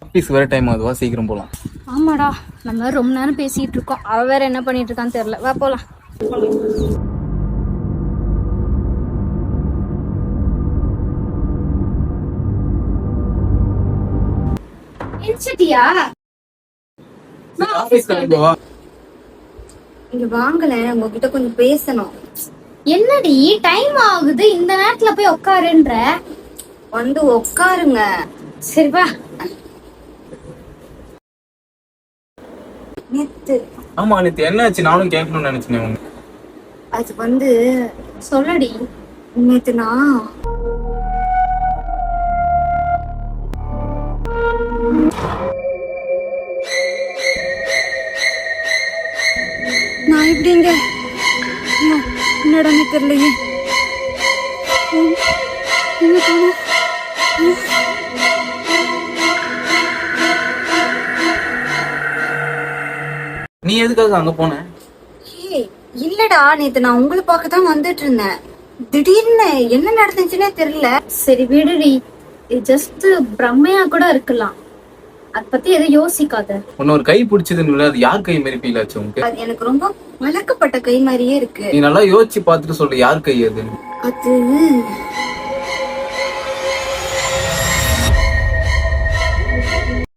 Office வேற time ஆகுதுவா, சீக்கிரம் போலாம். ஆமாடா, நம்ம ரொம்ப நேரம் பேசிட்டு இருக்கோம். அவ வேற என்ன பண்ணிட்டு இருக்கான்னு தெரியல. வா போலாம். என்சிட்டியா ஆஃபீஸ் கிளம்புவா. இங்க வாங்கல, உங்ககிட்ட கொஞ்சம் பேசணும். என்னடி டைம் ஆகுது, இந்த நேரத்துல போய் உட்காருன்ற. வந்து உட்காருங்க. சரி வா. நேத்து ஆமா, நேத்து என்னாச்சு? நானும் கேட்கணும்னு நினைச்சேன். அது வந்து சொல்லடி. நேத்து நான் எப்படிங்க என்னடனே தெரியலையே. நீ எதுக்காக அங்க போன? இல்லடா, நேத்து நான் உங்களை பார்க்க தான் வந்துட்டு இருந்தேன். திடீர்னு என்ன நடந்துச்சுன்னே தெரியல. சரி விடுடி, இது ஜஸ்ட் பிரம்மையா கூட இருக்கலாம். அத பத்தி எதுவும் யோசிக்காத. உன்ன ஒரு கை பிடிச்சதுன்னு, அது யார் கை மாதிரி ஃபீல் ஆச்சு உனக்கு? அது எனக்கு ரொம்ப பழக்கப்பட்ட கை மாதிரியே இருக்கு. நீ நல்லா யோசிச்சு பார்த்துட்டு சொல்லு, யார் கை அது? அது